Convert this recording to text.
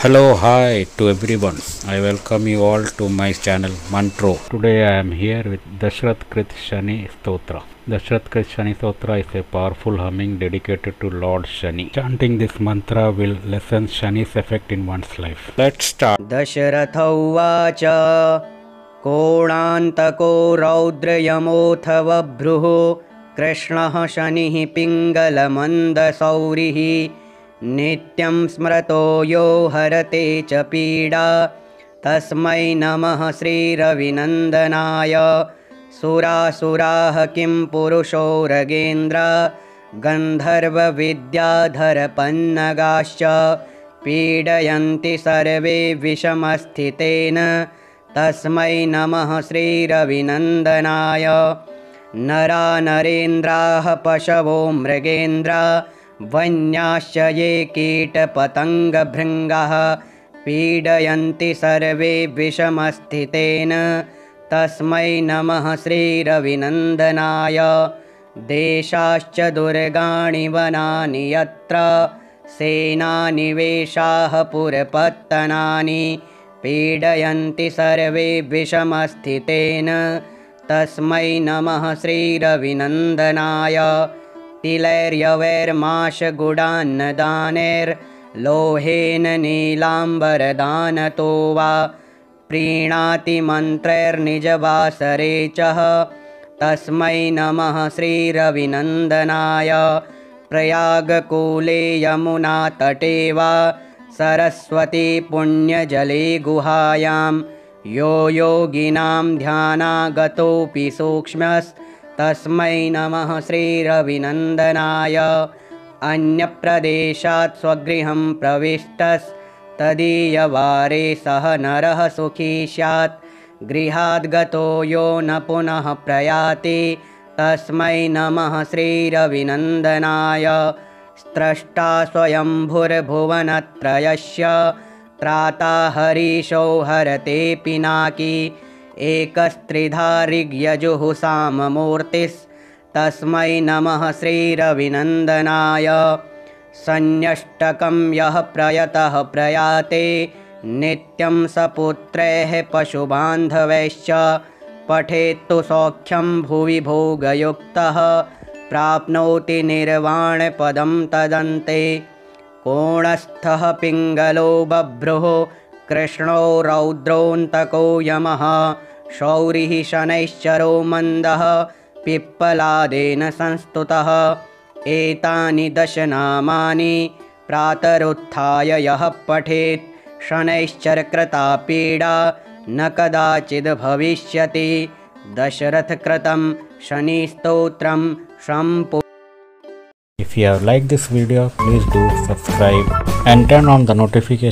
Hello, hi to everyone. I welcome you all to my channel Mantro. Today I am here with Dashrath Krit Shani Stotra. Dashrath Krit Shani Stotra is a powerful humming dedicated to Lord Shani. Chanting this mantra will lessen Shani's effect in one's life. Let's start. Dasharath उवाच कोणान्तको रौद्रयमोऽथ बभ्रुः कृष्णः शनिः पिङ्गलमन्दसौरिः नित्यं स्मृतो यो हरते च पीडा तस्मै नमः श्रीरविनन्दनाय सुरासुराः किं पुरुषो रगेन्द्र गन्धर्वविद्याधरपन्नगाश्च पीडयन्ति सर्वे विषमस्थितेन तस्मै नमः श्रीरविनन्दनाय नरा नरेन्द्राः पशवो मृगेन्द्रा वन्याश्च ये कीटपतङ्गभृङ्गाः पीडयन्ति सर्वे विषमस्थितेन तस्मै नमः श्रीरविनन्दनाय देशाश्च दुर्गाणि वनानि यत्र सेनानिवेशाः पुरपत्तनानि पीडयन्ति सर्वे विषमस्थितेन तस्मै नमः श्रीरविनन्दनाय तिलैर्यवैर्माशगुडान्नदानैर्लोहेन नीलाम्बरदानतो वा प्रीणाति मन्त्रैर्निजवासरे च तस्मै नमः श्रीरविनन्दनाय प्रयागकूले यमुनातटे वा सरस्वती पुण्यजले गुहायां यो योगिनां ध्यानागतोऽपि सूक्ष्मस्तस्मै नमः श्रीरविनन्दनाय अन्यप्रदेशात् स्वगृहं प्रविष्टस्तदीयवारे सह नरः सुखी स्यात् गृहाद् गतो यो न पुनः प्रयाति तस्मै नमः श्रीरविनन्दनाय स्त्रष्टा स्वयंभुर्भुवनत्रयस्य त्राता हरीशो हरते पिनाकी एकस्त्रिधा ऋग्यजुः साममूर्तिस्तस्मै नमः श्रीरविनन्दनाय सन्न्यष्टकं यः प्रयतः प्रयाते नित्यं सपुत्रैः पशुबान्धवैश्च पठेत्तु सौख्यं भुवि भोगयुक्तः प्राप्नोति निर्वाणपदं तदन्ते कोणस्थः पिङ्गलो बभ्रुः कृष्णो रौद्रोऽन्तको यमः शौरिः शनैश्चरो मन्दः पिप्पलादेन संस्तुतः एतानि दशनामानि प्रातरुत्थाय यः पठेत् शनैश्चरकृता पीडा न कदाचिद् भविष्यति दशरथकृतं शनिस्तोत्रं सम्पूर्णम्. If you have liked this video, please do subscribe and turn on the notification